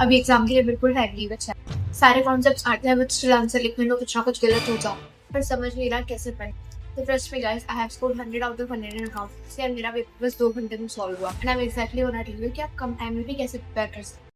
अभी एग्जाम के लिए बिल्कुल टाइम नहीं बचा है। सारे कॉन्सेप्ट्स आते हैं, बट स्टिल आंसर लिखने में कुछ ना कुछ गलत हो जाओ, पर समझ नहीं रहा कैसे पढ़े। तो trust me guys, I have scored 100 out of 100 in accounts. यार मेरा पेपर बस 2 घंटे में सॉल्व हुआ, and I am exactly what I tell you कि आप कम टाइम में भी कैसे प्रिपेयर कर सकते।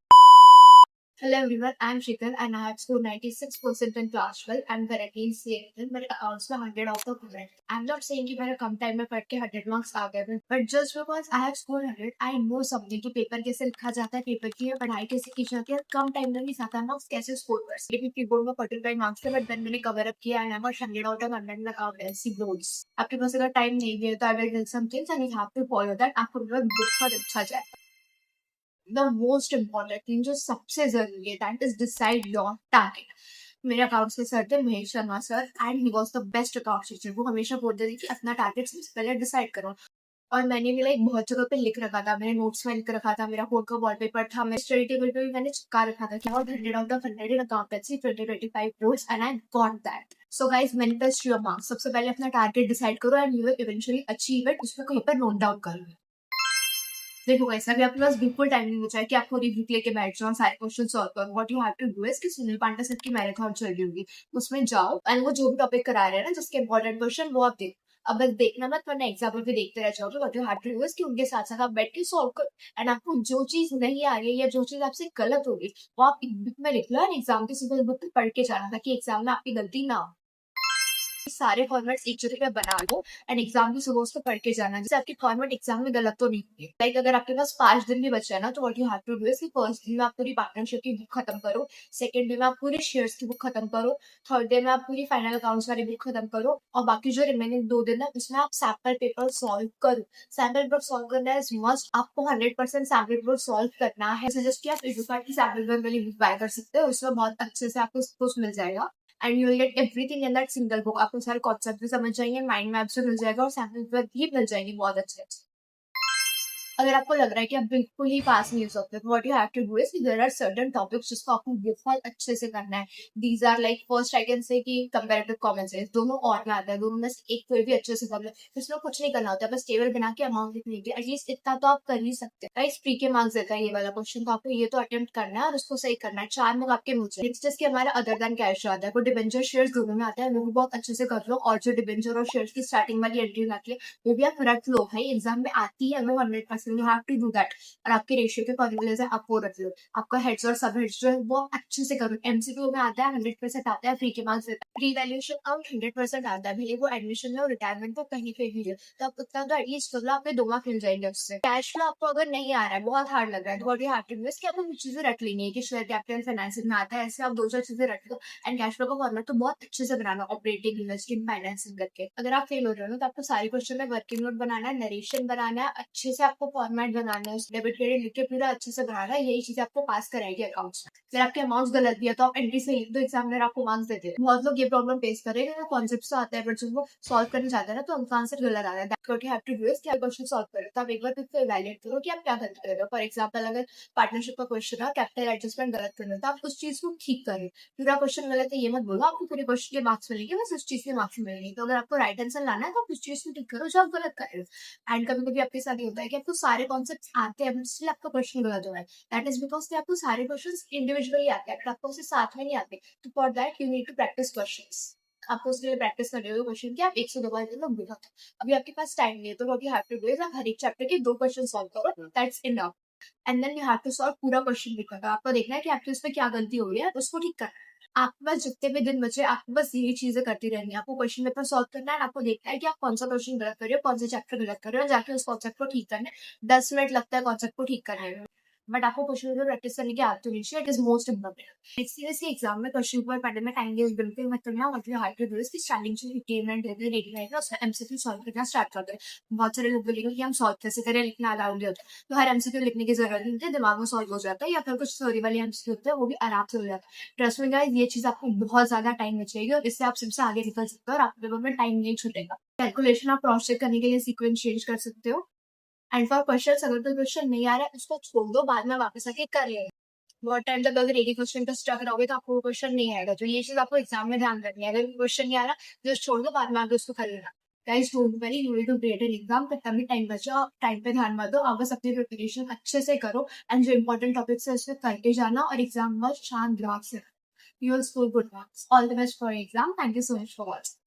Hello everyone, I am Shikar and I have scored 96% in class 12. I am currently in CA, मेरे accounts में 100 out of 100. I am not saying कि मेरा कम टाइम में पढ़ के 100 मार्क्स आ गए, but just because I have scored 100, I know something कि paper कैसे लिखा जाता है, पेपर की पढ़ाई कैसे की जाती है, कम टाइम में भी ज़्यादा मार्क्स कैसे स्कोर कर सकते हैं। लेकिन कीबोर्ड में 45 मार्क्स थे, बट देन मैंने कवर अप किया and I got 100 out of 100 ऐसी बोर्ड्स। आपके पास अगर टाइम नहीं है तो I will tell some things and you have to follow that. आपको बहुत अच्छा जाए। द मोस्ट इम्पॉर्टेंट थिंग जो सबसे जरूरी है, that is decide your target. मेरे अकाउंट्स के सर थे Mahesh Sharma sir, and he was the best account teacher. वो हमेशा बोलते थे कि अपना टारगेट सबसे पहले डिसाइड करो। और मैंने भी लाइक बहुत जगह पे लिख रखा था, मैंने नोट्स में लिख रखा था, मेरा कोड का वॉलपेपर था, मैं स्टडी टेबल पे भी मैंने चिपका रखा था कि और 100 आउट ऑफ 100 इन अकाउंटेंसी 2025 रोज, and I got that. So guys, manifest your marks. सबसे पहले अपना टारगेट डिसाइड करो and you will eventually achieve it. उसमें कहीं पर नोट डाउन करो। देखो गाइस, अभी आपके पास बिल्कुल टाइम नहीं बचा है कि आप पूरी बुक लेके बैठ जाओ, सारे क्वेश्चन सॉल्व करो। What you have to do is कि सुनील पांडे सर की मैराथन चल रही होगी, उसमें जाओ एंड वो जो भी टॉपिक करा रहे हैं ना, जिसके इंपॉर्टेंट क्वेश्चन वो आप देखो। अब बस देखना मत, वरना एग्जाम्पल भी देखते रह जाओगे। What you have to do is कि उनके साथ साथ आप बैठ के सॉल्व करो, एंड आपको जो चीज नहीं आ रही है या जो चीज आपसे गलत होगी वो आप एक बुक में लिख लो, एंड एग्जाम के सुबह बुक पढ़ के जाना, ताकि एग्जाम में आपकी गलती ना हो। सारे फॉर्मेट्स एक जगह पे बना लो एंड एग्जाम की सुबह उसको पढ़ के जाना, जैसे आपकी फॉर्मेट एग्जाम में गलत तो नहीं होगी। लाइक अगर आपके पास 5 दिन भी बचा है ना, तो what you have to do is कि फर्स्ट डे में आप पूरी पार्टनरशिप की बुक खत्म करो, सेकंड डे में आप पूरे शेयर्स की बुक खत्म करो, थर्ड डे में आप पूरी फाइनल अकाउंट्स वाली बुक खत्म करो, और बाकी जो रिमेनिंग 2 दिन है उसमें आप सैम्पल पेपर सॉल्व करो। सैम्पल पेपर सॉल्व करना इज मस्ट। आपको 100% सैम्पल पेपर सॉल्व करना है। सजेस्ट किया आप एडुकार्ड की सैम्पल पेपर वाली बुक बाय कर सकते हो, उसमें बहुत अच्छे से आपको कुछ मिल जाएगा, and you will get everything in that single book. आपको सारे कॉन्सेप्ट भी समझ जाएंगे, माइंड मैप्स भी मिल जाएगा, और सैम्पल पेपर भी मिल जाएंगे बहुत अच्छे अच्छे। अगर आपको लग रहा है कि आप बिल्कुल ही पास नहीं हो सकते, तो what you have to do is there are certain topics जिसको आपको बहुत अच्छे से करना है। These are like first I can say कि कंपैरेटिव कॉमन सेंस, दोनों और में आता है, दोनों में से एक कोई भी अच्छे से कर लो। इसमें कुछ नहीं करना होता है, बस टेबल बना के अमाउंट लिखने के, एटलीस्ट इतना तो आप कर ही सकते हैं। गाइस, फ्री के मार्क्स देता है ये वाला क्वेश्चन, तो आपको ये तो अटेम्प्ट करना है और उसको सही करना है। 4 मार्क्स आपके मुझे नेक्स्ट जैसे हमारा अदर देन कैश आता है, वो डिबेंचर शेयर्स दोनों में आता है, वो भी बहुत अच्छे से कर लो। और जो डिबेंचर और शेयर्स की स्टार्टिंग वाली एंट्री आती है वो भी आप रख लो भाई, एग्जाम में आती है वो 100%, you have to do that. और आपके रेशियो के फॉर्मूले से आप वो रख लो। आपका हेड्स और सब हेड्स जो है वो अच्छे से करो। एमसीक्यू में आता है 100% आता है, फ्री के मार्क्स देता है। प्री वैल्यूएशन काउंट 100% आता है, भले वो एडमिशन में और रिटायरमेंट को कहीं पे भी है, तो आप उतना तो एटलीस्ट कर लो, आपके 2 मार्क्स मिल जाएंगे उससे। कैश फ्लो आपको अगर नहीं आ रहा है, बहुत हार्ड लग रहा है, तो what you have to do is कि आपको कुछ चीजें रख लेनी है कि शेयर कैपिटल फाइनेंसिंग में आता है, ऐसे आप 2-4 चीजें रख लो। एंड कैश फ्लो का फॉर्मेट तो बहुत अच्छे से बनाना, ऑपरेटिंग, इन्वेस्टिंग, फाइनेंसिंग करके। अगर आप फेल हो रहे हो तो आपको सारे क्वेश्चन में वर्किंग नोट बनाना है, नरेशन बनाना है, अच्छे से आपको फॉर्मेट बनाना है, डेबिट क्रेडिट लिख के पूरा अच्छे से बनाना है। यही चीज आपको पास कराएगी अकाउंट्स में। फिर आपके अमाउंट्स गलत दिया तो आप एंट्री से लिख दो, एग्जामिनर आपको मार्क्स देते हैं। बहुत लोग ये प्रॉब्लम फेस करेंगे, कॉन्सेप्ट तो आता है बट जब वो सॉल्व करने जाते हैं ना, तो उनका आंसर गलत आता है। That what you have to do is कि आप क्वेश्चन सॉल्व करो, तो आप एक बार फिर से इवैल्यूएट करो कि आप क्या गलत कर रहे हो। फॉर एग्जांपल, अगर पार्टनरशिप का क्वेश्चन है, कैपिटल एडजस्टमेंट गलत कर रहे हो, तो आप उस चीज को ठीक करें। पूरा क्वेश्चन गलत है ये मत बोलो, आपको पूरे क्वेश्चन के मार्क्स मिलेंगे, बस उस चीज के मार्क्स मिलेंगे। तो अगर आपको राइट आंसर लाना है तो आप उस चीज को ठीक करो जो आप गलत कर रहे हो। एंड कभी कभी आपके साथ ये होता है कि आपको सारे कॉन्सेप्ट आते हैं बट स्टिल आपका क्वेश्चन गलत हो रहा है। दैट इज बिकॉज आपको सारे क्वेश्चन इंडिविजुअली आते हैं, आपको उससे साथ में नहीं आते। तो for that you need to practice question. आपको उसके लिए प्रैक्टिस कर रहे हो क्वेश्चन की, आप 100 बार कर लो, बिना। अभी आपके पास टाइम नहीं है, तो what you have to do is आप हर एक चैप्टर के 2 क्वेश्चन सॉल्व करो, that's enough. And then you have to solve पूरा क्वेश्चन लिखकर। आपको देखना है कि आपके उसमें क्या गलती हो रही है, उसको ठीक करना है। आपके पास जितने भी दिन बचे, आपको बस यही चीजें करती रहनी है। आपको क्वेश्चन पेपर सॉल्व करना है, आपको देखना है कि आप कौन सा क्वेश्चन गलत कर रहे हो, कौन से चैप्टर गलत कर रहे हो, जाके उस कॉन्सेप्ट को ठीक करना है। 10 मिनट लगता है कॉन्सेप्ट को ठीक करने में, बट आपको क्वेश्चन पेपर प्रैक्टिस करने की आदत होनी चाहिए। It is most important. Seriously exam में क्वेश्चन पेपर पढ़ने में टाइम वेस्ट बिल्कुल मत करना। मतलब हार्ड टू डू इसकी स्टार्टिंग से 15 मिनट रहते रहेगा, उसमें एमसीक्यू सॉल्व करना स्टार्ट कर दो। बहुत सारे लोग बोलेंगे कि हम सॉल्व कैसे करें, लिखना अलाउड नहीं होता, तो हर एमसीक्यू लिखने की जरूरत नहीं होती, दिमाग में सॉल्व हो जाता है। या फिर कुछ थ्योरी वाली एमसीक्यू होते हैं, वो भी आराम से हो जाता है। ट्रस्ट में गाइस, ये चीज आपको बहुत ज्यादा टाइम बचेगी और इससे आप सबसे आगे निकल सकते हो और आपके पेपर में टाइम नहीं छूटेगा। कैलकुलेशन आप क्रॉस चेक करने के लिए सीक्वेंस चेंज कर सकते हो। एंड फॉर क्वेश्चन, अगर कोई क्वेश्चन नहीं आ रहा है उसको छोड़ दो, बाद में वापस आके कर लेना। बहुत टाइम तक अगर एक ही क्वेश्चन पे स्टक रहोगे तो आपको क्वेश्चन नहीं आएगा। तो ये चीज आपको एग्जाम में ध्यान रखनी है। अगर क्वेश्चन नहीं आ रहा, जस्ट छोड़ दो, बाद में आके उसको कर लेना। Guys don't worry, you will do great in exam. तब भी टाइम बचा, टाइम पे ध्यान मत दो, आप बस अपनी प्रिपरेशन अच्छे से करो एंड जो इंपॉर्टेंट टॉपिक्स है उसमें करके जाना और एग्जाम में शांत दिमाग से, you will score good marks. All the best for exam. Thank you so much for watching.